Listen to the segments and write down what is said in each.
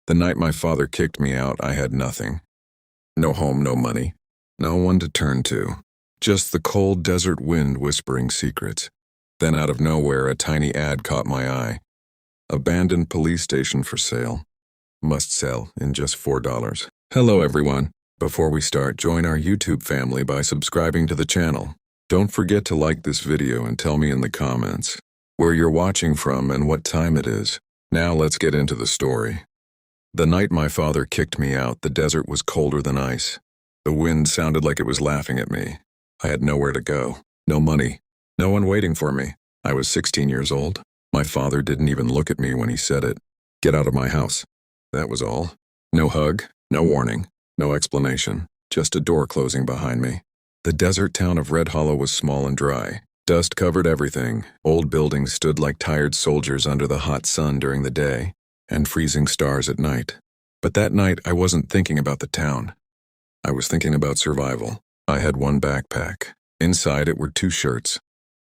The night my father kicked me out, I had nothing. No home, no money, no one to turn to. Just the cold desert wind whispering secrets. Then out of nowhere, a tiny ad caught my eye. Abandoned police station for sale. Must sell in just $4. Hello everyone. Before we start, join our YouTube family by subscribing to the channel. Don't forget to like this video and tell me in the comments where you're watching from and what time it is. Now let's get into the story. The night my father kicked me out, the desert was colder than ice. The wind sounded like it was laughing at me. I had nowhere to go, no money, no one waiting for me. I was 16 years old. My father didn't even look at me when he said it. Get out of my house. That was all. No hug, no warning, no explanation, just a door closing behind me. The desert town of Red Hollow was small and dry. Dust covered everything. Old buildings stood like tired soldiers under the hot sun during the day, and freezing stars at night. But that night, I wasn't thinking about the town. I was thinking about survival. I had one backpack. Inside it were 2 shirts,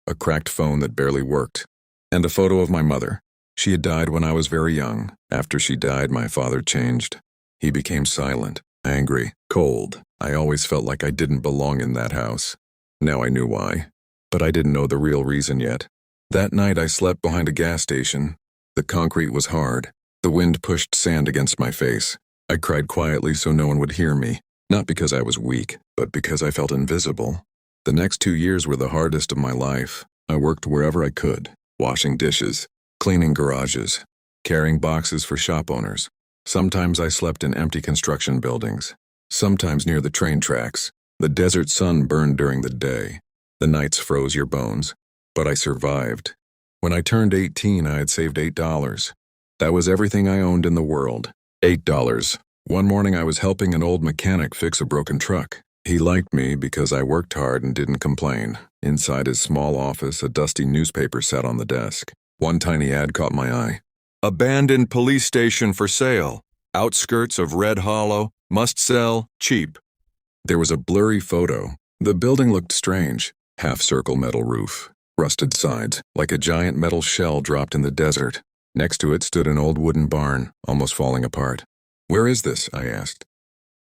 a cracked phone that barely worked, and a photo of my mother. She had died when I was very young. After she died, my father changed. He became silent, angry, cold. I always felt like I didn't belong in that house. Now I knew why, but I didn't know the real reason yet. That night I slept behind a gas station. The concrete was hard. The wind pushed sand against my face. I cried quietly so no one would hear me, not because I was weak, but because I felt invisible. The next 2 years were the hardest of my life. I worked wherever I could, washing dishes, cleaning garages, carrying boxes for shop owners. Sometimes I slept in empty construction buildings, sometimes near the train tracks. The desert sun burned during the day. The nights froze your bones, but I survived. When I turned 18, I had saved $8. That was everything I owned in the world. $8. One morning I was helping an old mechanic fix a broken truck. He liked me because I worked hard and didn't complain. Inside his small office, a dusty newspaper sat on the desk. One tiny ad caught my eye. Abandoned police station for sale. Outskirts of Red Hollow. Must sell, cheap. There was a blurry photo. The building looked strange. Half-circle metal roof, rusted sides, like a giant metal shell dropped in the desert. Next to it stood an old wooden barn, almost falling apart. Where is this? I asked.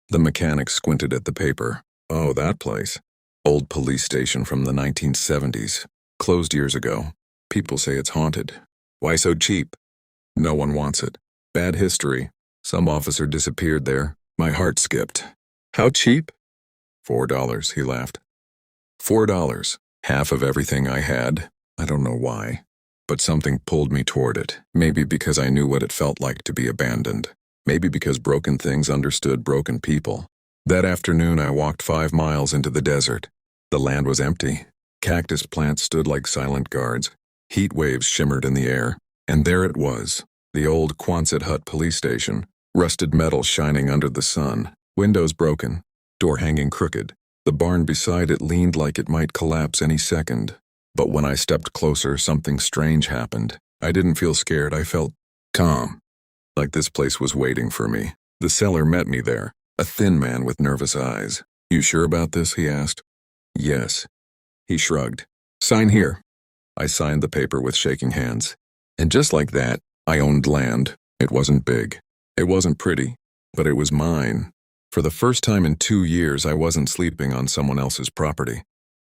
The mechanic squinted at the paper. Oh, that place. Old police station from the 1970s. Closed years ago. People say it's haunted. Why so cheap? No one wants it. Bad history. Some officer disappeared there. My heart skipped. How cheap? $4, he laughed. $4. Half of everything I had. I don't know why. But something pulled me toward it. Maybe because I knew what it felt like to be abandoned. Maybe because broken things understood broken people. That afternoon I walked 5 miles into the desert. The land was empty. Cactus plants stood like silent guards. Heat waves shimmered in the air. And there it was, the old Quonset hut police station. Rusted metal shining under the sun. Windows broken. Door hanging crooked. The barn beside it leaned like it might collapse any second. But when I stepped closer, something strange happened. I didn't feel scared, I felt calm. Like this place was waiting for me. The seller met me there, a thin man with nervous eyes. You sure about this? He asked. Yes. He shrugged. Sign here. I signed the paper with shaking hands. And just like that, I owned land. It wasn't big. It wasn't pretty, but it was mine. For the first time in 2 years, I wasn't sleeping on someone else's property.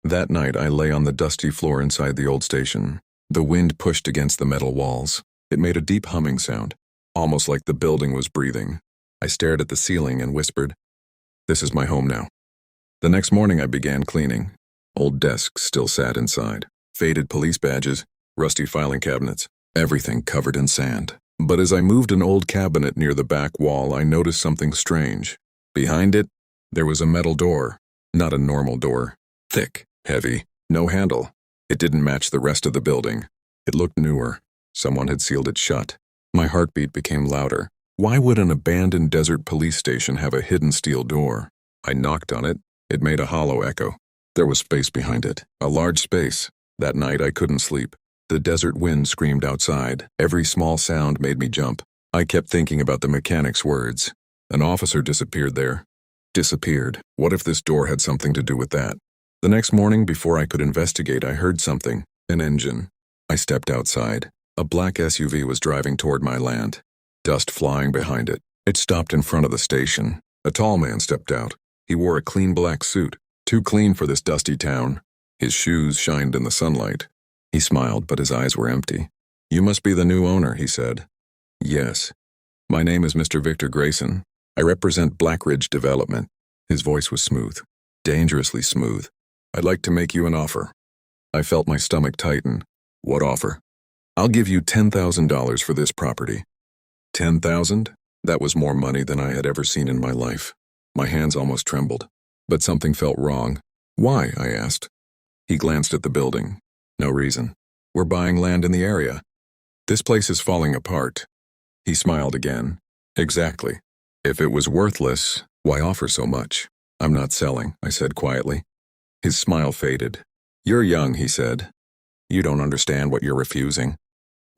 That night, I lay on the dusty floor inside the old station. The wind pushed against the metal walls. It made a deep humming sound, almost like the building was breathing. I stared at the ceiling and whispered, "This is my home now." The next morning, I began cleaning. Old desks still sat inside. Faded police badges, rusty filing cabinets, everything covered in sand. But as I moved an old cabinet near the back wall, I noticed something strange. Behind it, there was a metal door. Not a normal door. Thick, heavy, no handle. It didn't match the rest of the building. It looked newer. Someone had sealed it shut. My heartbeat became louder. Why would an abandoned desert police station have a hidden steel door? I knocked on it. It made a hollow echo. There was space behind it. A large space. That night I couldn't sleep. The desert wind screamed outside. Every small sound made me jump. I kept thinking about the mechanic's words. An officer disappeared there. Disappeared. What if this door had something to do with that? The next morning, before I could investigate, I heard something. An engine. I stepped outside. A black SUV was driving toward my land. Dust flying behind it. It stopped in front of the station. A tall man stepped out. He wore a clean black suit, too clean for this dusty town. His shoes shined in the sunlight. He smiled, but his eyes were empty. "You must be the new owner," he said. "Yes. My name is Mr. Victor Grayson. I represent Blackridge Development." His voice was smooth, dangerously smooth. "I'd like to make you an offer." I felt my stomach tighten. "What offer?" "I'll give you $10,000 for this property." 10,000? That was more money than I had ever seen in my life. My hands almost trembled. But something felt wrong. "Why?" I asked. He glanced at the building. "No reason. We're buying land in the area. This place is falling apart." He smiled again. "Exactly. If it was worthless, why offer so much?" "I'm not selling," I said quietly. His smile faded. "You're young," he said. "You don't understand what you're refusing."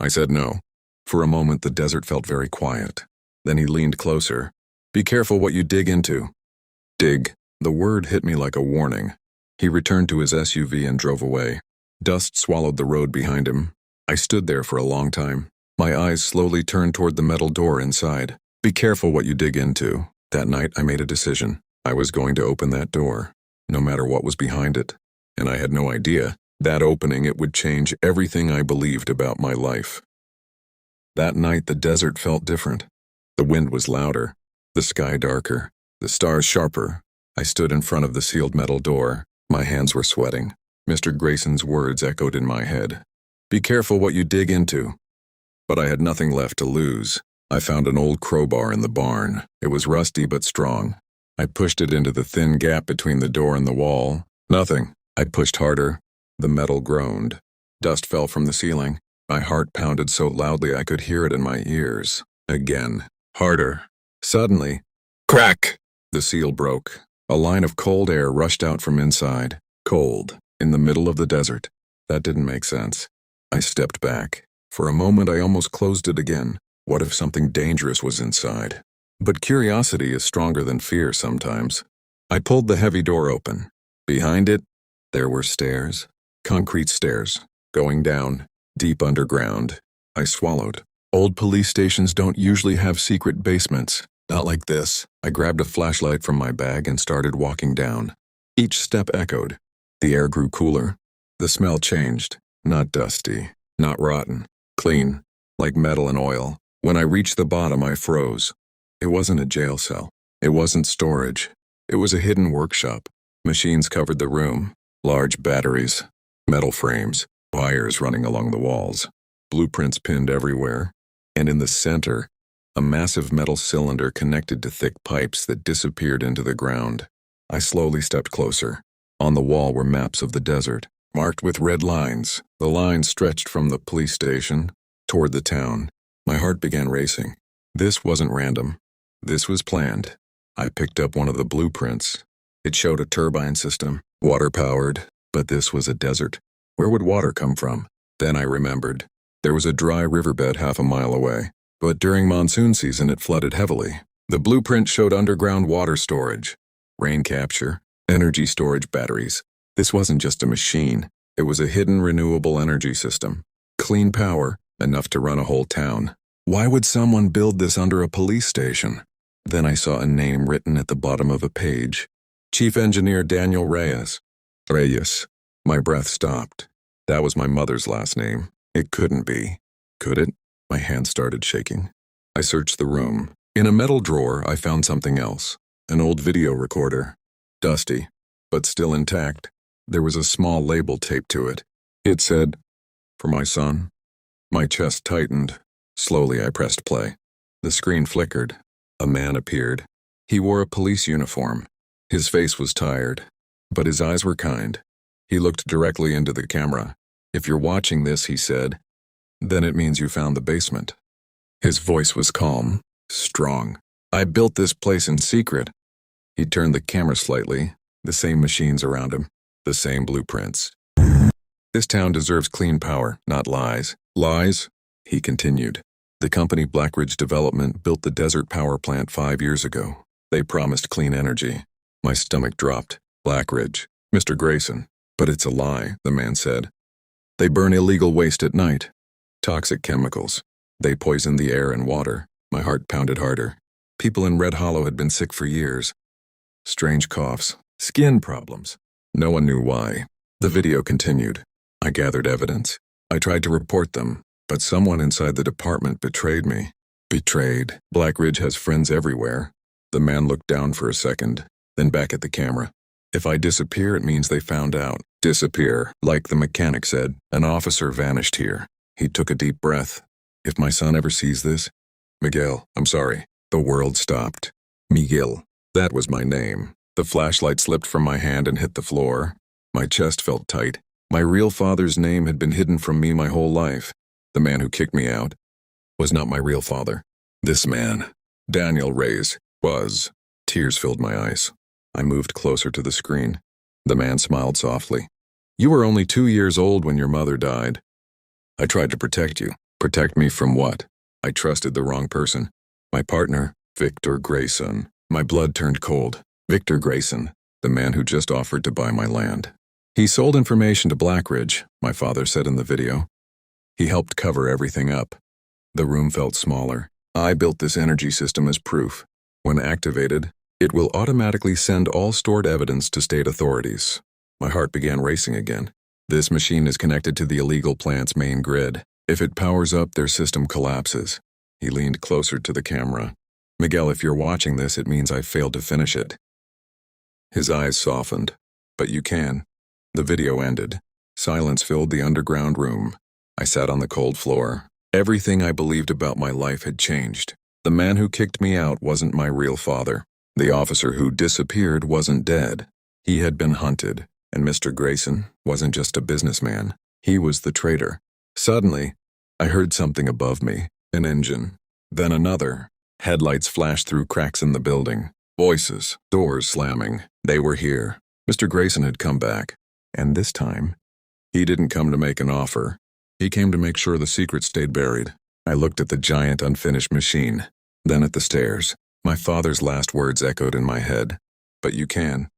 I said no. For a moment the desert felt very quiet. Then he leaned closer. "Be careful what you dig into." Dig. The word hit me like a warning. He returned to his SUV and drove away. Dust swallowed the road behind him. I stood there for a long time. My eyes slowly turned toward the metal door inside. Be careful what you dig into. That night I made a decision. I was going to open that door, no matter what was behind it. And I had no idea, that opening it would change everything I believed about my life. That night the desert felt different. The wind was louder, the sky darker, the stars sharper. I stood in front of the sealed metal door. My hands were sweating. Mr. Grayson's words echoed in my head. "Be careful what you dig into." But I had nothing left to lose. I found an old crowbar in the barn. It was rusty but strong. I pushed it into the thin gap between the door and the wall. Nothing. I pushed harder. The metal groaned. Dust fell from the ceiling. My heart pounded so loudly I could hear it in my ears. Again. Harder. Suddenly, crack! The seal broke. A line of cold air rushed out from inside. Cold. In the middle of the desert. That didn't make sense. I stepped back. For a moment I almost closed it again. What if something dangerous was inside? But curiosity is stronger than fear sometimes. I pulled the heavy door open. Behind it, there were stairs. Concrete stairs. Going down. Deep underground. I swallowed. Old police stations don't usually have secret basements. Not like this. I grabbed a flashlight from my bag and started walking down. Each step echoed. The air grew cooler. The smell changed. Not dusty. Not rotten. Clean. Like metal and oil. When I reached the bottom, I froze. It wasn't a jail cell. It wasn't storage. It was a hidden workshop. Machines covered the room. Large batteries. Metal frames. Wires running along the walls. Blueprints pinned everywhere. And in the center, a massive metal cylinder connected to thick pipes that disappeared into the ground. I slowly stepped closer. On the wall were maps of the desert, marked with red lines. The lines stretched from the police station toward the town. My heart began racing. This wasn't random. This was planned. I picked up one of the blueprints. It showed a turbine system, water-powered, but this was a desert. Where would water come from? Then I remembered. There was a dry riverbed half a mile away, but during monsoon season it flooded heavily. The blueprint showed underground water storage, rain capture, energy storage batteries. This wasn't just a machine. It was a hidden renewable energy system. Clean power, enough to run a whole town. Why would someone build this under a police station? Then I saw a name written at the bottom of a page. Chief Engineer Daniel Reyes. Reyes. My breath stopped. That was my mother's last name. It couldn't be. Could it? My hands started shaking. I searched the room. In a metal drawer, I found something else. An old video recorder. Dusty, but still intact. There was a small label taped to it. It said, "For my son." My chest tightened. Slowly I pressed play. The screen flickered. A man appeared. He wore a police uniform. His face was tired, but his eyes were kind. He looked directly into the camera. "If you're watching this," he said, "then it means you found the basement." His voice was calm, strong. "I built this place in secret." He turned the camera slightly, the same machines around him, the same blueprints. "This town deserves clean power, not lies." "Lies?" He continued. "The company Blackridge Development built the desert power plant 5 years ago. They promised clean energy." My stomach dropped. "Blackridge, Mr. Grayson." "But it's a lie," the man said. "They burn illegal waste at night. Toxic chemicals. They poison the air and water." My heart pounded harder. People in Red Hollow had been sick for years. Strange coughs, skin problems. No one knew why. The video continued. I gathered evidence. I tried to report them, but someone inside the department betrayed me. Betrayed. Black Ridge has friends everywhere. The man looked down for a second, then back at the camera. If I disappear, it means they found out. Disappear, like the mechanic said. An officer vanished here. He took a deep breath. If my son ever sees this, Miguel, I'm sorry. The world stopped. Miguel. That was my name. The flashlight slipped from my hand and hit the floor. My chest felt tight. My real father's name had been hidden from me my whole life. The man who kicked me out was not my real father. This man, Daniel Reyes, was. Tears filled my eyes. I moved closer to the screen. The man smiled softly. You were only 2 years old when your mother died. I tried to protect you. Protect me from what? I trusted the wrong person. My partner, Victor Grayson. My blood turned cold. Victor Grayson, the man who just offered to buy my land. He sold information to Black Ridge, my father said in the video. He helped cover everything up. The room felt smaller. I built this energy system as proof. When activated, it will automatically send all stored evidence to state authorities. My heart began racing again. This machine is connected to the illegal plant's main grid. If it powers up, their system collapses. He leaned closer to the camera. Miguel, if you're watching this, it means I failed to finish it. His eyes softened. But you can. The video ended. Silence filled the underground room. I sat on the cold floor. Everything I believed about my life had changed. The man who kicked me out wasn't my real father. The officer who disappeared wasn't dead. He had been hunted, and Mr. Grayson wasn't just a businessman. He was the traitor. Suddenly, I heard something above me, an engine, then another. Headlights flashed through cracks in the building. Voices, doors slamming. They were here. Mr. Grayson had come back. And this time, he didn't come to make an offer. He came to make sure the secret stayed buried. I looked at the giant unfinished machine, then at the stairs. My father's last words echoed in my head. But you can.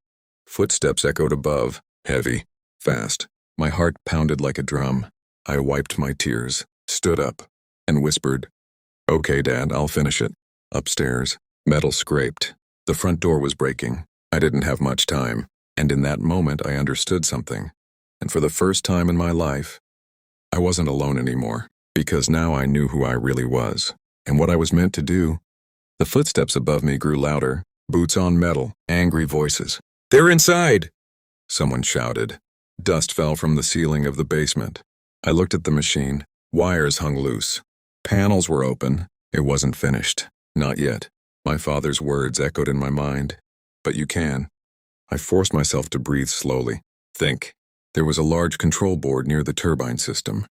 Footsteps echoed above, heavy, fast. My heart pounded like a drum. I wiped my tears, stood up, and whispered, Okay, Dad, I'll finish it. Upstairs, metal scraped. The front door was breaking. I didn't have much time. And in that moment, I understood something. And for the first time in my life, I wasn't alone anymore, because now I knew who I really was, and what I was meant to do. The footsteps above me grew louder, boots on metal, angry voices. They're inside! Someone shouted. Dust fell from the ceiling of the basement. I looked at the machine. Wires hung loose. Panels were open. It wasn't finished. Not yet. My father's words echoed in my mind. But you can. I forced myself to breathe slowly. Think. There was a large control board near the turbine system.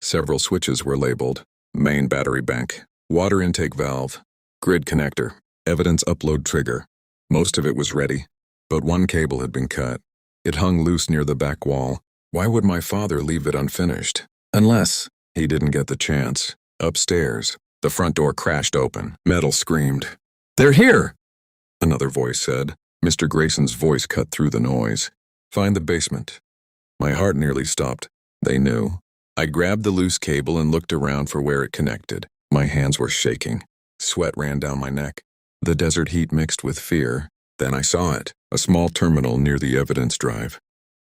Several switches were labeled. Main battery bank. Water intake valve. Grid connector. Evidence upload trigger. Most of it was ready. But one cable had been cut. It hung loose near the back wall. Why would my father leave it unfinished? Unless he didn't get the chance. Upstairs, the front door crashed open. Metal screamed. They're here! Another voice said. Mr. Grayson's voice cut through the noise. Find the basement. My heart nearly stopped. They knew. I grabbed the loose cable and looked around for where it connected. My hands were shaking. Sweat ran down my neck. The desert heat mixed with fear. Then I saw it, a small terminal near the evidence drive.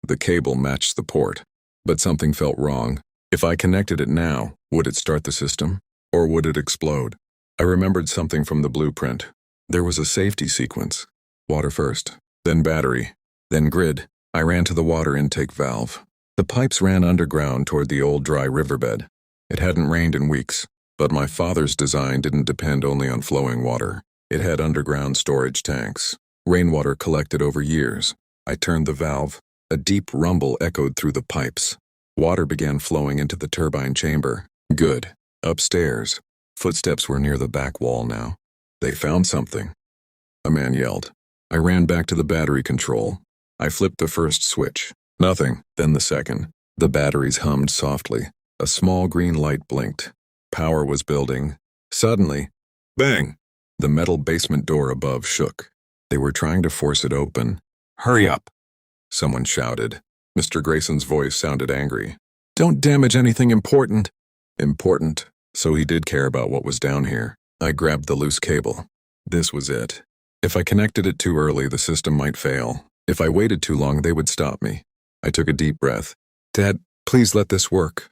The cable matched the port, but something felt wrong. If I connected it now, would it start the system? Or would it explode? I remembered something from the blueprint. There was a safety sequence. Water first, then battery, then grid. I ran to the water intake valve. The pipes ran underground toward the old dry riverbed. It hadn't rained in weeks, but my father's design didn't depend only on flowing water. It had underground storage tanks. Rainwater collected over years. I turned the valve. A deep rumble echoed through the pipes. Water began flowing into the turbine chamber. Good. Upstairs. Footsteps were near the back wall now. They found something. A man yelled. I ran back to the battery control. I flipped the first switch. Nothing. Then the second. The batteries hummed softly. A small green light blinked. Power was building. Suddenly, bang! The metal basement door above shook. They were trying to force it open. Hurry up! Someone shouted. Mr. Grayson's voice sounded angry. Don't damage anything important. Important. So he did care about what was down here. I grabbed the loose cable. This was it. If I connected it too early, the system might fail. If I waited too long, they would stop me. I took a deep breath. Dad, please let this work.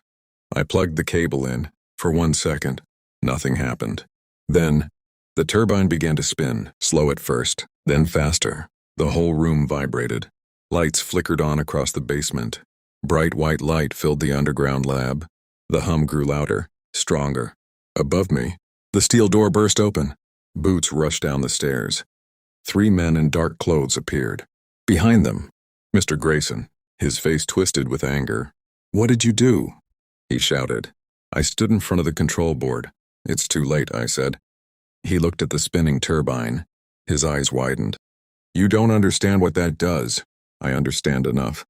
I plugged the cable in. For 1 second, nothing happened. Then, the turbine began to spin, slow at first, then faster. The whole room vibrated. Lights flickered on across the basement. Bright white light filled the underground lab. The hum grew louder, stronger. Above me, the steel door burst open. Boots rushed down the stairs. 3 men in dark clothes appeared. Behind them, Mr. Grayson, his face twisted with anger. "What did you do?" he shouted. I stood in front of the control board. "It's too late," I said. He looked at the spinning turbine. His eyes widened. "You don't understand what that does." "I understand enough."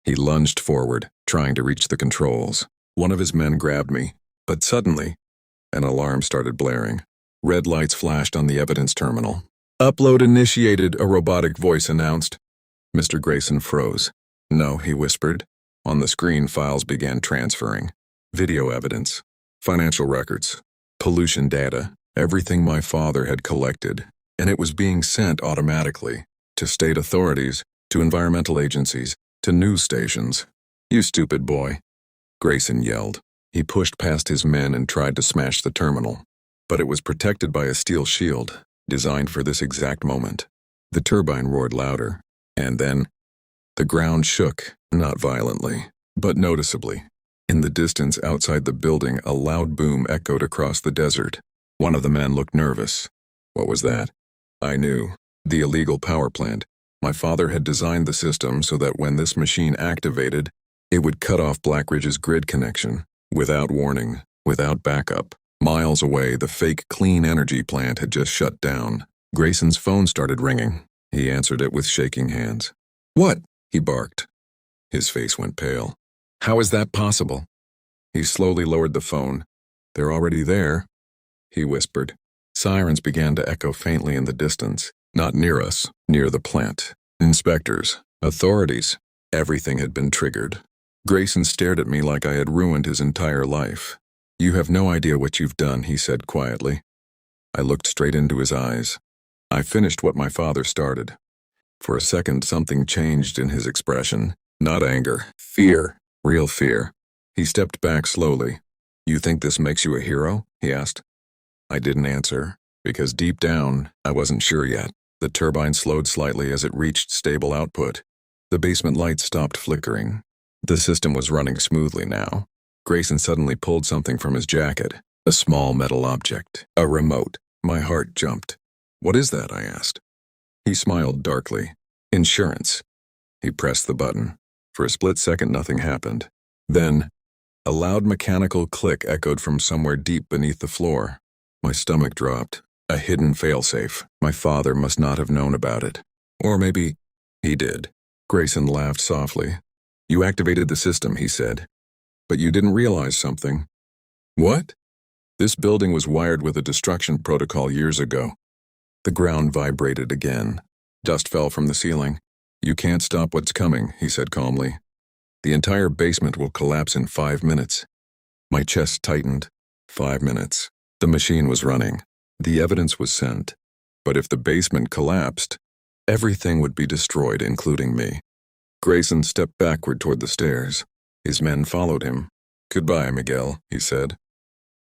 He lunged forward, trying to reach the controls. One of his men grabbed me, but suddenly, an alarm started blaring. Red lights flashed on the evidence terminal. "Upload initiated," a robotic voice announced. Mr. Grayson froze. "No," he whispered. On the screen, files began transferring. Video evidence, financial records, pollution data, everything my father had collected, and it was being sent automatically to state authorities, to environmental agencies, to news stations. "You stupid boy," Grayson yelled. He pushed past his men and tried to smash the terminal, but it was protected by a steel shield, designed for this exact moment. The turbine roared louder, and then the ground shook, not violently, but noticeably. In the distance outside the building, a loud boom echoed across the desert. One of the men looked nervous. What was that? I knew. The illegal power plant. My father had designed the system so that when this machine activated, it would cut off Black Ridge's grid connection, without warning, without backup. Miles away, the fake clean energy plant had just shut down. Grayson's phone started ringing. He answered it with shaking hands. "What?" he barked. His face went pale. "How is that possible?" He slowly lowered the phone. "They're already there," he whispered. Sirens began to echo faintly in the distance, not near us, near the plant. Inspectors, authorities, everything had been triggered. Grayson stared at me like I had ruined his entire life. "You have no idea what you've done," he said quietly. I looked straight into his eyes. I finished what my father started. For a second, something changed in his expression. Not anger, fear, real fear. He stepped back slowly. "You think this makes you a hero?" he asked. I didn't answer, because deep down, I wasn't sure yet. The turbine slowed slightly as it reached stable output. The basement lights stopped flickering. The system was running smoothly now. Grayson suddenly pulled something from his jacket, a small metal object, a remote. My heart jumped. "What is that?" I asked. He smiled darkly. "Insurance." He pressed the button. For a split second, nothing happened. Then, a loud mechanical click echoed from somewhere deep beneath the floor. My stomach dropped. A hidden failsafe. My father must not have known about it. Or maybe he did. Grayson laughed softly. "You activated the system," he said. "But you didn't realize something." "What?" "This building was wired with a destruction protocol years ago." The ground vibrated again. Dust fell from the ceiling. "You can't stop what's coming," he said calmly. "The entire basement will collapse in 5 minutes." My chest tightened. 5 minutes. The machine was running. The evidence was sent. But if the basement collapsed, everything would be destroyed, including me. Grayson stepped backward toward the stairs. His men followed him. "Goodbye, Miguel," he said.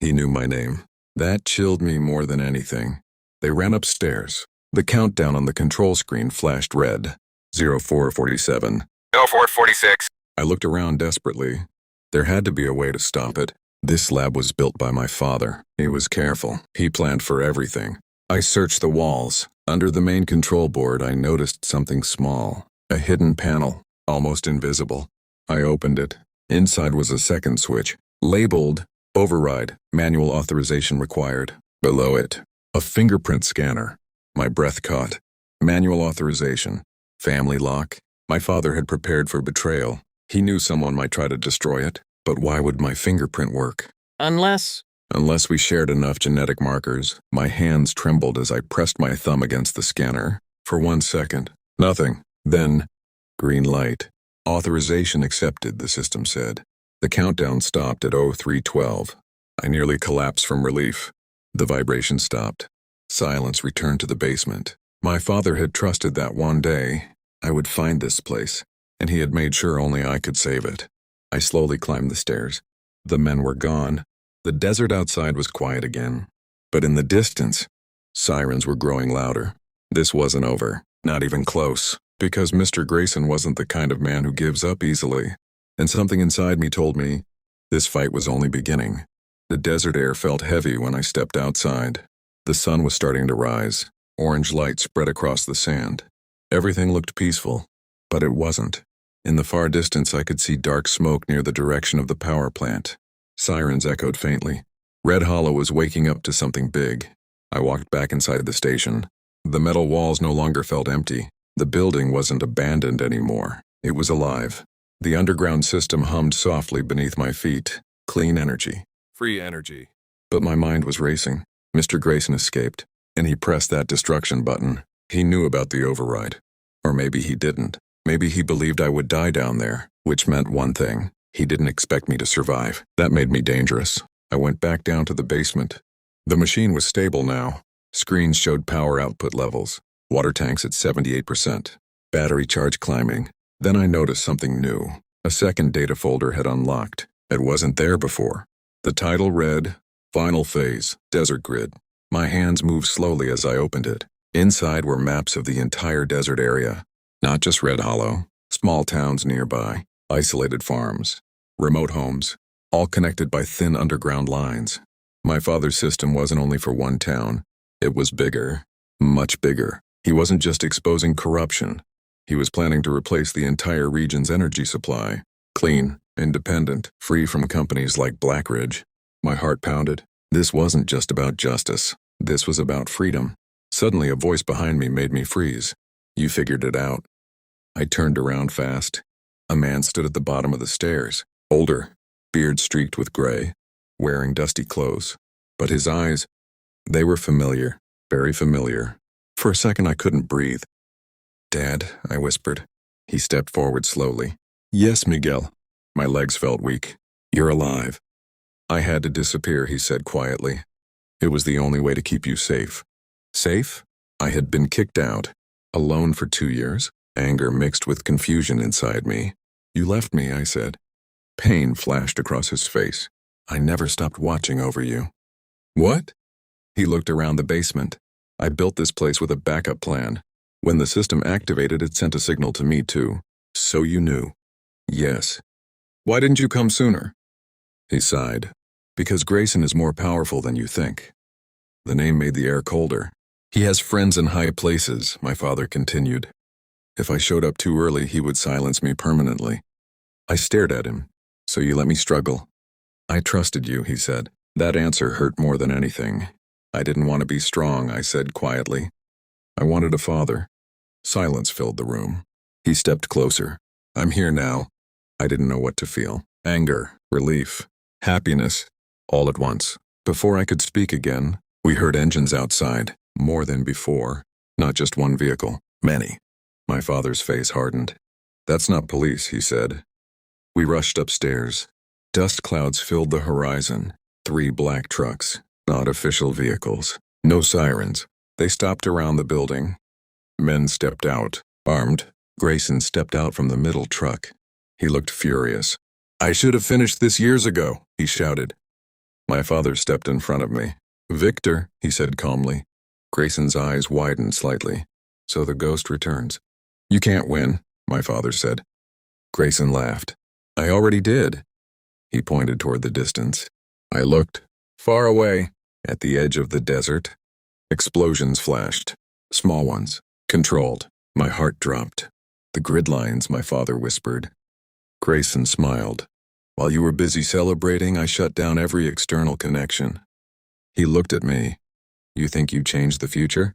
He knew my name. That chilled me more than anything. They ran upstairs. The countdown on the control screen flashed red. 0447. 0446. I looked around desperately. There had to be a way to stop it. This lab was built by my father. He was careful. He planned for everything. I searched the walls. Under the main control board, I noticed something small. A hidden panel, almost invisible. I opened it. Inside was a second switch, labeled Override, Manual Authorization Required. Below it, a fingerprint scanner. My breath caught. Manual authorization. Family lock. My father had prepared for betrayal. He knew someone might try to destroy it, but why would my fingerprint work? Unless we shared enough genetic markers. My hands trembled as I pressed my thumb against the scanner. For 1 second, nothing. Then, green light. Authorization accepted, the system said. The countdown stopped at 0312. I nearly collapsed from relief. The vibration stopped. Silence returned to the basement. My father had trusted that one day I would find this place, and he had made sure only I could save it. I slowly climbed the stairs. The men were gone. The desert outside was quiet again. But in the distance, sirens were growing louder. This wasn't over, not even close, because Mr. Grayson wasn't the kind of man who gives up easily. And something inside me told me this fight was only beginning. The desert air felt heavy when I stepped outside. The sun was starting to rise. Orange light spread across the sand. Everything looked peaceful, but it wasn't. In the far distance, I could see dark smoke near the direction of the power plant. Sirens echoed faintly. Red Hollow was waking up to something big. I walked back inside the station. The metal walls no longer felt empty. The building wasn't abandoned anymore. It was alive. The underground system hummed softly beneath my feet. Clean energy. Free energy. But my mind was racing. Mr. Grayson escaped, and he pressed that destruction button. He knew about the override. Or maybe he didn't. Maybe he believed I would die down there, which meant one thing. He didn't expect me to survive. That made me dangerous. I went back down to the basement. The machine was stable now. Screens showed power output levels. Water tanks at 78%. Battery charge climbing. Then I noticed something new. A second data folder had unlocked. It wasn't there before. The title read, Final Phase, Desert Grid. My hands moved slowly as I opened it. Inside were maps of the entire desert area. Not just Red Hollow, small towns nearby, isolated farms, remote homes, all connected by thin underground lines. My father's system wasn't only for one town. It was bigger, much bigger. He wasn't just exposing corruption. He was planning to replace the entire region's energy supply. Clean, independent, free from companies like Blackridge. My heart pounded. This wasn't just about justice. This was about freedom. Suddenly a voice behind me made me freeze. You figured it out. I turned around fast. A man stood at the bottom of the stairs, older, beard streaked with gray, wearing dusty clothes. But his eyes, they were familiar, very familiar. For a second I couldn't breathe. Dad, I whispered. He stepped forward slowly. Yes, Miguel. My legs felt weak. You're alive. I had to disappear, he said quietly. It was the only way to keep you safe. Safe? I had been kicked out, alone for 2 years. Anger mixed with confusion inside me. You left me, I said. Pain flashed across his face. I never stopped watching over you. What? He looked around the basement. I built this place with a backup plan. When the system activated, it sent a signal to me too. So you knew. Yes. Why didn't you come sooner? He sighed. Because Grayson is more powerful than you think. The name made the air colder. He has friends in high places, my father continued. If I showed up too early, he would silence me permanently. I stared at him. So you let me struggle. I trusted you, he said. That answer hurt more than anything. I didn't want to be strong, I said quietly. I wanted a father. Silence filled the room. He stepped closer. I'm here now. I didn't know what to feel. Anger, relief, happiness, all at once. Before I could speak again, we heard engines outside, more than before. Not just one vehicle, many. My father's face hardened. That's not police, he said. We rushed upstairs. Dust clouds filled the horizon. 3 black trucks, not official vehicles. No sirens. They stopped around the building. Men stepped out, armed. Grayson stepped out from the middle truck. He looked furious. I should have finished this years ago, he shouted. My father stepped in front of me. Victor, he said calmly. Grayson's eyes widened slightly. So the ghost returns. You can't win, my father said. Grayson laughed. I already did. He pointed toward the distance. I looked. Far away, at the edge of the desert. Explosions flashed. Small ones. Controlled. My heart dropped. The grid lines, my father whispered. Grayson smiled. While you were busy celebrating, I shut down every external connection. He looked at me. You think you changed the future?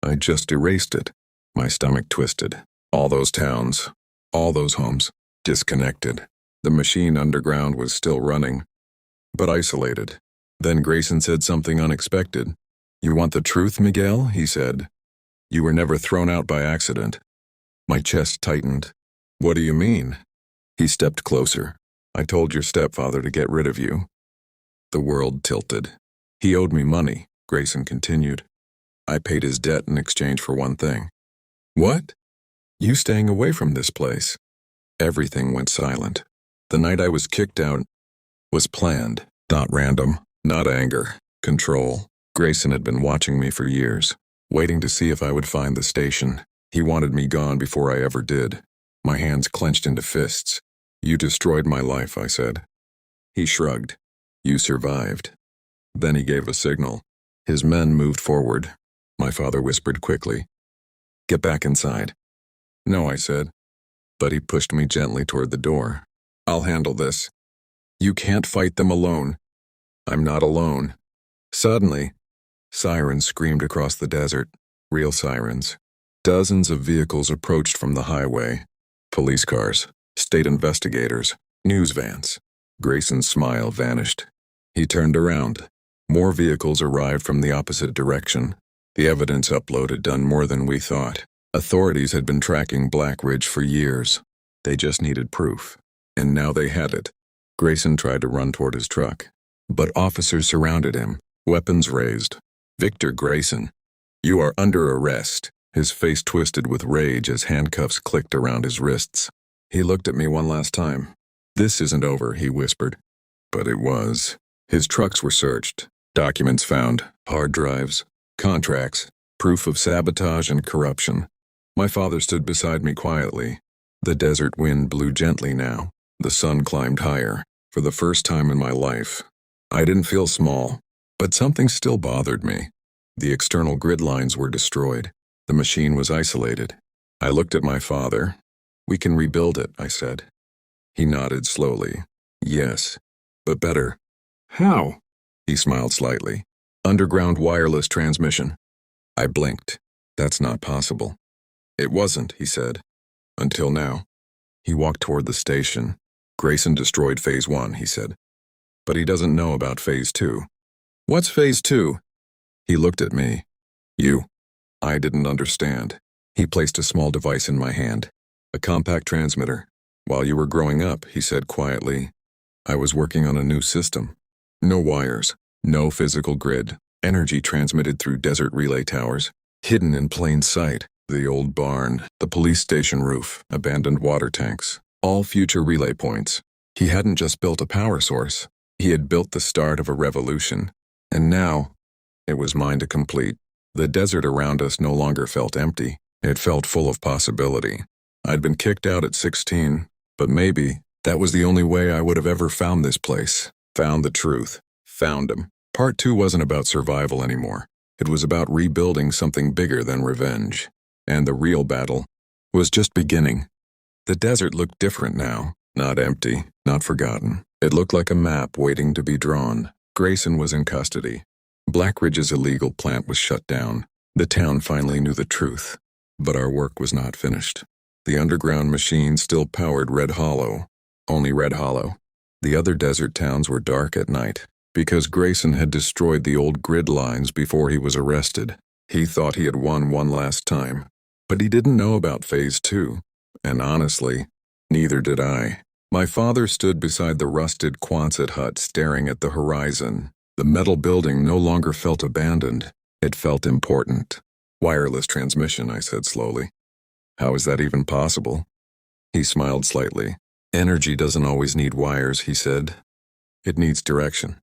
I just erased it. My stomach twisted. All those towns, all those homes, disconnected. The machine underground was still running, but isolated. Then Grayson said something unexpected. You want the truth, Miguel? He said. You were never thrown out by accident. My chest tightened. What do you mean? He stepped closer. I told your stepfather to get rid of you. The world tilted. He owed me money, Grayson continued. I paid his debt in exchange for one thing. What? You staying away from this place? Everything went silent. The night I was kicked out was planned, not random, not anger, control. Grayson had been watching me for years, waiting to see if I would find the station. He wanted me gone before I ever did. My hands clenched into fists. You destroyed my life, I said. He shrugged. You survived. Then he gave a signal. His men moved forward. My father whispered quickly, "Get back inside." No, I said. But he pushed me gently toward the door. I'll handle this. You can't fight them alone. I'm not alone. Suddenly, sirens screamed across the desert. Real sirens. Dozens of vehicles approached from the highway. Police cars, state investigators, news vans. Grayson's smile vanished. He turned around. More vehicles arrived from the opposite direction. The evidence upload had done more than we thought. Authorities had been tracking Black Ridge for years. They just needed proof. And now they had it. Grayson tried to run toward his truck, but officers surrounded him, weapons raised. Victor Grayson, you are under arrest. His face twisted with rage as handcuffs clicked around his wrists. He looked at me one last time. This isn't over, he whispered. But it was. His trucks were searched, documents found, hard drives, contracts, proof of sabotage and corruption. My father stood beside me quietly. The desert wind blew gently now. The sun climbed higher. For the first time in my life, I didn't feel small, but something still bothered me. The external grid lines were destroyed. The machine was isolated. I looked at my father. We can rebuild it, I said. He nodded slowly. Yes, but better. How? He smiled slightly. Underground wireless transmission. I blinked. That's not possible. It wasn't, he said. Until now. He walked toward the station. Grayson destroyed Phase 1, he said. But he doesn't know about Phase 2. What's Phase 2? He looked at me. You. I didn't understand. He placed a small device in my hand. A compact transmitter. While you were growing up, he said quietly, I was working on a new system. No wires, no physical grid, energy transmitted through desert relay towers, hidden in plain sight. The old barn, the police station roof, abandoned water tanks, all future relay points. He hadn't just built a power source. He had built the start of a revolution. And now, it was mine to complete. The desert around us no longer felt empty. It felt full of possibility. I'd been kicked out at 16, but maybe that was the only way I would have ever found this place. Found the truth. Found him. Part 2 wasn't about survival anymore. It was about rebuilding something bigger than revenge. And the real battle was just beginning. The desert looked different now. Not empty, not forgotten. It looked like a map waiting to be drawn. Grayson was in custody. Black Ridge's illegal plant was shut down. The town finally knew the truth. But our work was not finished. The underground machine still powered Red Hollow. Only Red Hollow. The other desert towns were dark at night, because Grayson had destroyed the old grid lines before he was arrested. He thought he had won one last time. But he didn't know about Phase 2. And honestly, neither did I. My father stood beside the rusted Quonset hut staring at the horizon. The metal building no longer felt abandoned. It felt important. Wireless transmission, I said slowly. How is that even possible? He smiled slightly. Energy doesn't always need wires, he said. It needs direction.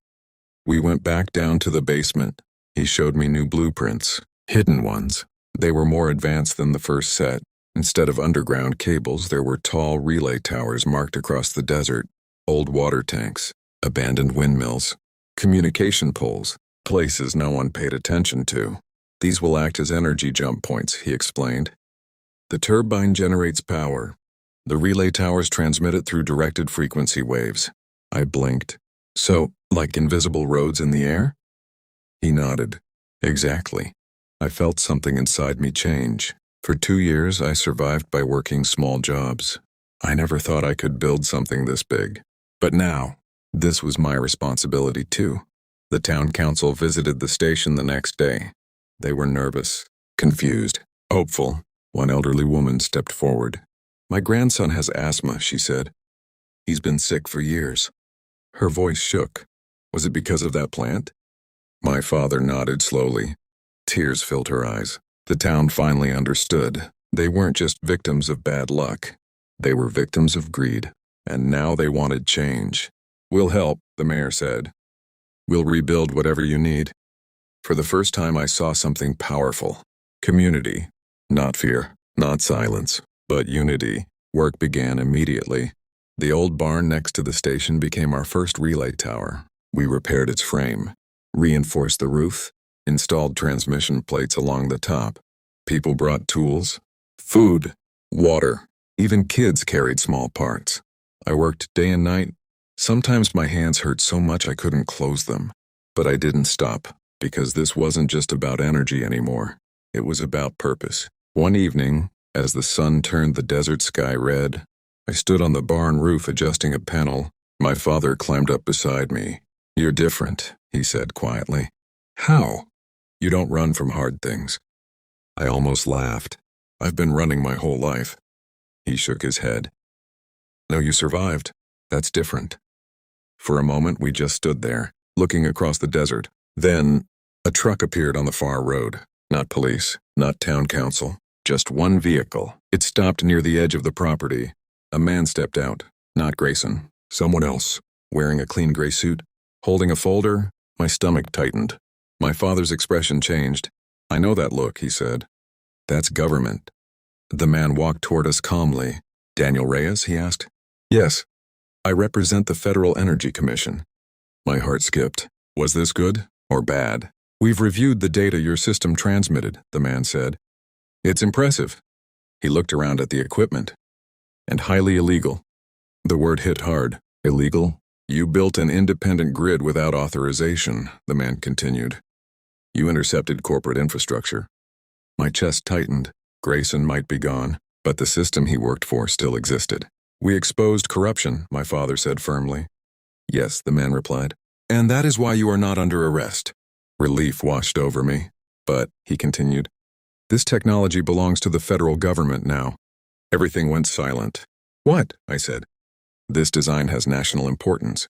We went back down to the basement. He showed me new blueprints, hidden ones. They were more advanced than the first set. Instead of underground cables, there were tall relay towers marked across the desert, old water tanks, abandoned windmills, communication poles, places no one paid attention to. These will act as energy jump points, he explained. The turbine generates power. The relay towers transmit it through directed frequency waves. I blinked. So, like invisible roads in the air? He nodded. Exactly. I felt something inside me change. For 2 years, I survived by working small jobs. I never thought I could build something this big. But now, this was my responsibility too. The town council visited the station the next day. They were nervous, confused, hopeful. One elderly woman stepped forward. My grandson has asthma, she said. He's been sick for years. Her voice shook. Was it because of that plant? My father nodded slowly. Tears filled her eyes. The town finally understood. They weren't just victims of bad luck. They were victims of greed, and now they wanted change. "We'll help," the mayor said. "We'll rebuild whatever you need." For the first time, I saw something powerful. Community. Not fear, not silence, but unity. Work began immediately. The old barn next to the station became our first relay tower. We repaired its frame, reinforced the roof, installed transmission plates along the top. People brought tools, food, water. Even kids carried small parts. I worked day and night. Sometimes my hands hurt so much I couldn't close them. But I didn't stop, because this wasn't just about energy anymore. It was about purpose. One evening, as the sun turned the desert sky red, I stood on the barn roof adjusting a panel. My father climbed up beside me. "You're different," he said quietly. "How?" "You don't run from hard things." I almost laughed. "I've been running my whole life." He shook his head. "No, you survived. That's different." For a moment, we just stood there, looking across the desert. Then, a truck appeared on the far road. Not police, not town council, just one vehicle. It stopped near the edge of the property. A man stepped out. Not Grayson. Someone else, wearing a clean gray suit. Holding a folder, my stomach tightened. My father's expression changed. "I know that look," he said. "That's government." The man walked toward us calmly. "Daniel Reyes?" he asked. "Yes. I represent the Federal Energy Commission." My heart skipped. Was this good or bad? "We've reviewed the data your system transmitted," the man said. "It's impressive." He looked around at the equipment. "And highly illegal." The word hit hard. "Illegal? You built an independent grid without authorization," the man continued. "You intercepted corporate infrastructure." My chest tightened. Grayson might be gone, but the system he worked for still existed. "We exposed corruption," my father said firmly. "Yes," the man replied. "And that is why you are not under arrest." Relief washed over me. "But," he continued, "this technology belongs to the federal government now." Everything went silent. "What?" I said. "This design has national importance.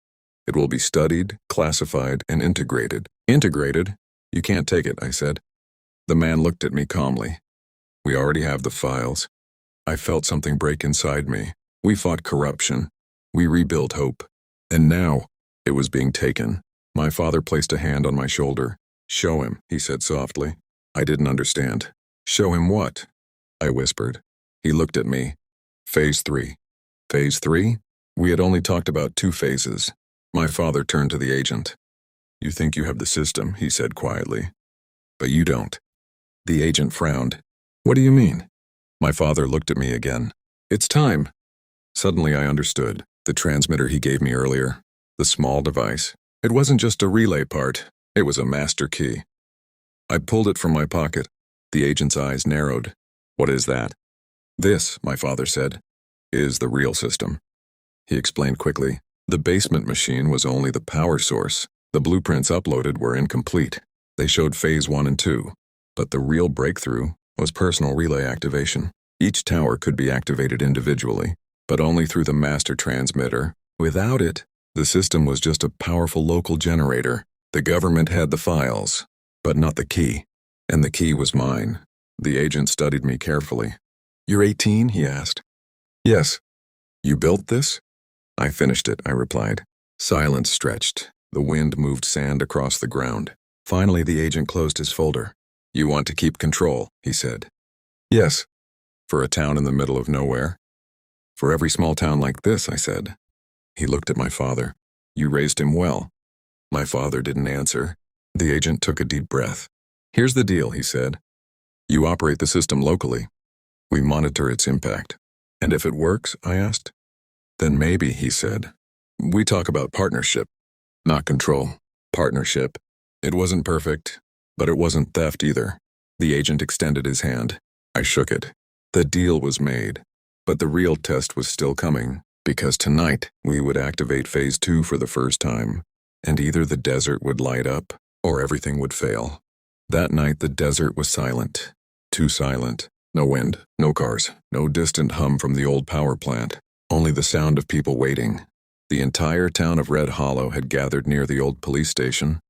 It will be studied, classified, and integrated." "Integrated? You can't take it," I said. The man looked at me calmly. "We already have the files." I felt something break inside me. We fought corruption. We rebuilt hope. And now, it was being taken. My father placed a hand on my shoulder. "Show him," he said softly. I didn't understand. "Show him what?" I whispered. He looked at me. "Phase 3. "Phase 3? We had only talked about 2 phases. My father turned to the agent. "You think you have the system," he said quietly. "But you don't." The agent frowned. "What do you mean?" My father looked at me again. "It's time." Suddenly I understood. The transmitter he gave me earlier. The small device. It wasn't just a relay part. It was a master key. I pulled it from my pocket. The agent's eyes narrowed. "What is that?" "This," my father said, "is the real system." He explained quickly. The basement machine was only the power source. The blueprints uploaded were incomplete. They showed phase 1 and 2. But the real breakthrough was personal relay activation. Each tower could be activated individually, but only through the master transmitter. Without it, the system was just a powerful local generator. The government had the files, but not the key. And the key was mine. The agent studied me carefully. "You're 18?" he asked. "Yes." "You built this?" "I finished it," I replied. Silence stretched. The wind moved sand across the ground. Finally, the agent closed his folder. "You want to keep control," he said. "Yes." "For a town in the middle of nowhere?" "For every small town like this," I said. He looked at my father. "You raised him well." My father didn't answer. The agent took a deep breath. "Here's the deal," he said. "You operate the system locally. We monitor its impact." "And if it works?" I asked. "Then maybe," he said. "We talk about partnership, not control." Partnership. It wasn't perfect, but it wasn't theft either. The agent extended his hand. I shook it. The deal was made. But the real test was still coming, because tonight we would activate phase 2 for the first time, and either the desert would light up, or everything would fail. That night the desert was silent. Too silent. No wind, no cars, no distant hum from the old power plant. Only the sound of people waiting. The entire town of Red Hollow had gathered near the old police station.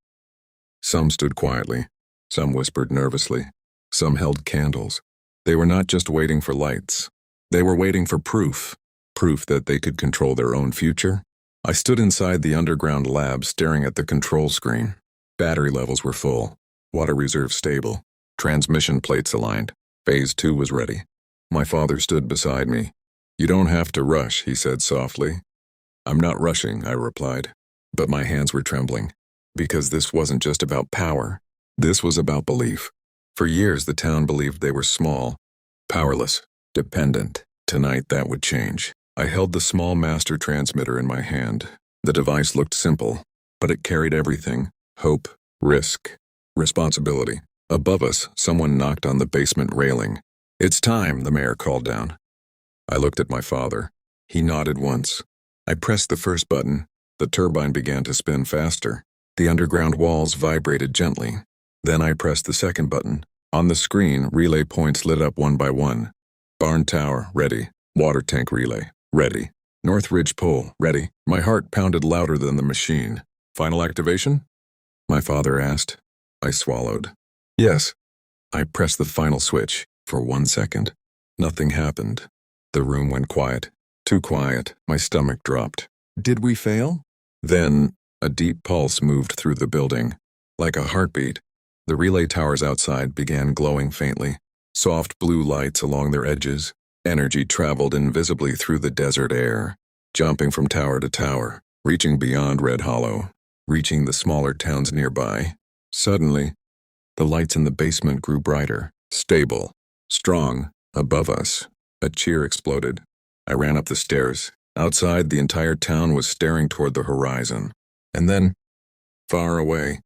Some stood quietly. Some whispered nervously. Some held candles. They were not just waiting for lights. They were waiting for proof. Proof that they could control their own future. I stood inside the underground lab staring at the control screen. Battery levels were full. Water reserve stable. Transmission plates aligned. Phase 2 was ready. My father stood beside me. "You don't have to rush," he said softly. "I'm not rushing," I replied. But my hands were trembling. Because this wasn't just about power. This was about belief. For years the town believed they were small, powerless, dependent. Tonight that would change. I held the small master transmitter in my hand. The device looked simple, but it carried everything: hope, risk, responsibility. Above us, someone knocked on the basement railing. "It's time," the mayor called down. I looked at my father. He nodded once. I pressed the first button. The turbine began to spin faster. The underground walls vibrated gently. Then I pressed the second button. On the screen, relay points lit up one by one. Barn tower, ready. Water tank relay, ready. North Ridge pole, ready. My heart pounded louder than the machine. "Final activation?" my father asked. I swallowed. "Yes." I pressed the final switch. For 1 second. Nothing happened. The room went quiet. Too quiet. My stomach dropped. Did we fail? Then, a deep pulse moved through the building. Like a heartbeat. The relay towers outside began glowing faintly. Soft blue lights along their edges. Energy traveled invisibly through the desert air, jumping from tower to tower, reaching beyond Red Hollow, reaching the smaller towns nearby. Suddenly, the lights in the basement grew brighter, stable, strong. Above us, a cheer exploded. I ran up the stairs. Outside, the entire town was staring toward the horizon. And then, far away,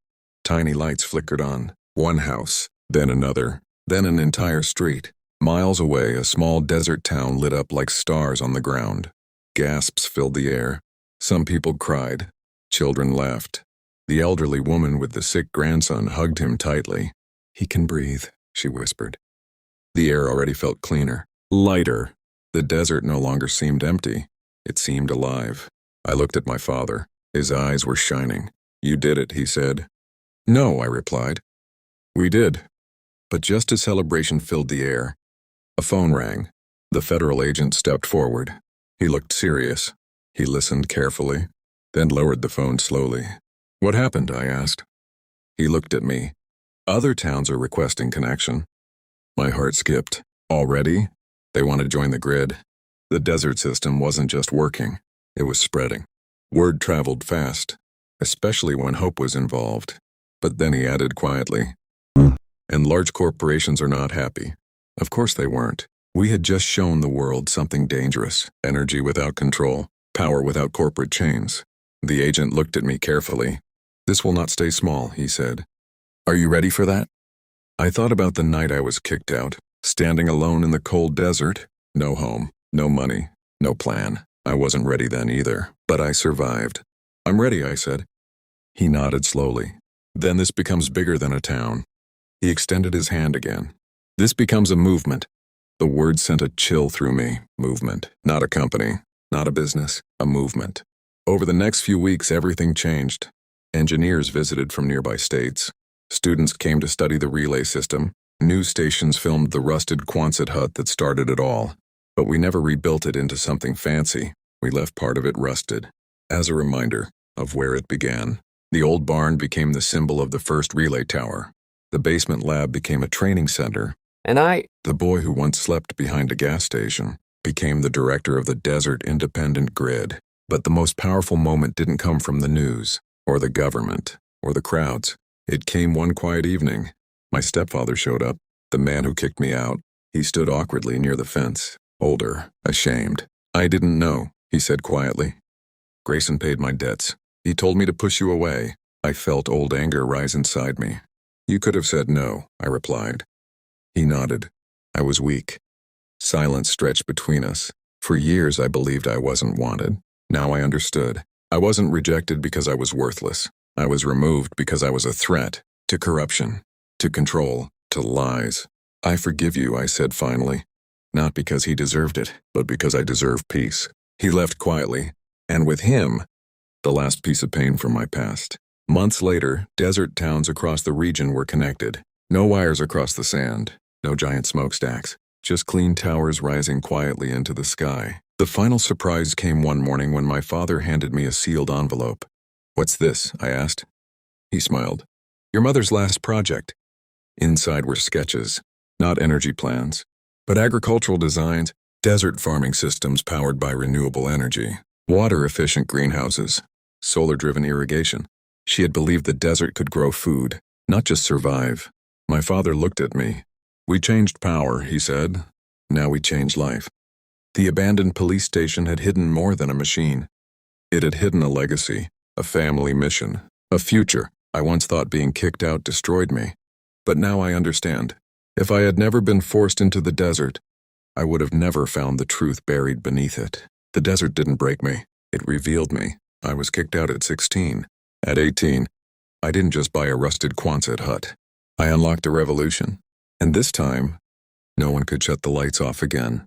tiny lights flickered on. One house, then another, then an entire street. Miles away, a small desert town lit up like stars on the ground. Gasps filled the air. Some people cried. Children laughed. The elderly woman with the sick grandson hugged him tightly. "He can breathe," she whispered. The air already felt cleaner, lighter. The desert no longer seemed empty. It seemed alive. I looked at my father. His eyes were shining. "You did it," he said. "No," I replied. "We did." But just as celebration filled the air, a phone rang. The federal agent stepped forward. He looked serious. He listened carefully, then lowered the phone slowly. "What happened?" I asked. He looked at me. "Other towns are requesting connection." My heart skipped. Already? They want to join the grid. The desert system wasn't just working. It was spreading. Word traveled fast, especially when hope was involved. But then he added quietly, "And large corporations are not happy." Of course they weren't. We had just shown the world something dangerous. Energy without control. Power without corporate chains. The agent looked at me carefully. "This will not stay small," he said. "Are you ready for that?" I thought about the night I was kicked out, standing alone in the cold desert. No home, no money, no plan. I wasn't ready then either, but I survived. "I'm ready," I said. He nodded slowly. "Then this becomes bigger than a town." He extended his hand again. "This becomes a movement." The word sent a chill through me. Movement. Not a company, not a business, a movement. Over the next few weeks, everything changed. Engineers visited from nearby states. Students came to study the relay system. News stations filmed the rusted Quonset hut that started it all. But we never rebuilt it into something fancy. We left part of it rusted, as a reminder of where it began. The old barn became the symbol of the first relay tower. The basement lab became a training center. The boy who once slept behind a gas station, became the director of the desert independent grid. But the most powerful moment didn't come from the news, or the government, or the crowds. It came one quiet evening. My stepfather showed up, the man who kicked me out. He stood awkwardly near the fence, older, ashamed. "I didn't know," he said quietly. "Grayson paid my debts. He told me to push you away." I felt old anger rise inside me. "You could have said no," I replied. He nodded. I was weak. Silence stretched between us. For years I believed I wasn't wanted. Now I understood. I wasn't rejected because I was worthless. I was removed because I was a threat to corruption, to control, to lies. "I forgive you," I said finally. Not because he deserved it, but because I deserve peace. He left quietly, and with him, the last piece of pain from my past. Months later, desert towns across the region were connected. No wires across the sand, no giant smokestacks, just clean towers rising quietly into the sky. The final surprise came one morning when my father handed me a sealed envelope. "What's this?" I asked. He smiled. "Your mother's last project." Inside were sketches, not energy plans, but agricultural designs, desert farming systems powered by renewable energy, water-efficient greenhouses, solar-driven irrigation. She had believed the desert could grow food, not just survive. My father looked at me. "We changed power," he said. "Now we change life." The abandoned police station had hidden more than a machine. It had hidden a legacy, a family mission, a future. I once thought being kicked out destroyed me. But now I understand. If I had never been forced into the desert, I would have never found the truth buried beneath it. The desert didn't break me. It revealed me. I was kicked out at 16. At 18, I didn't just buy a rusted Quonset hut. I unlocked a revolution. And this time, no one could shut the lights off again.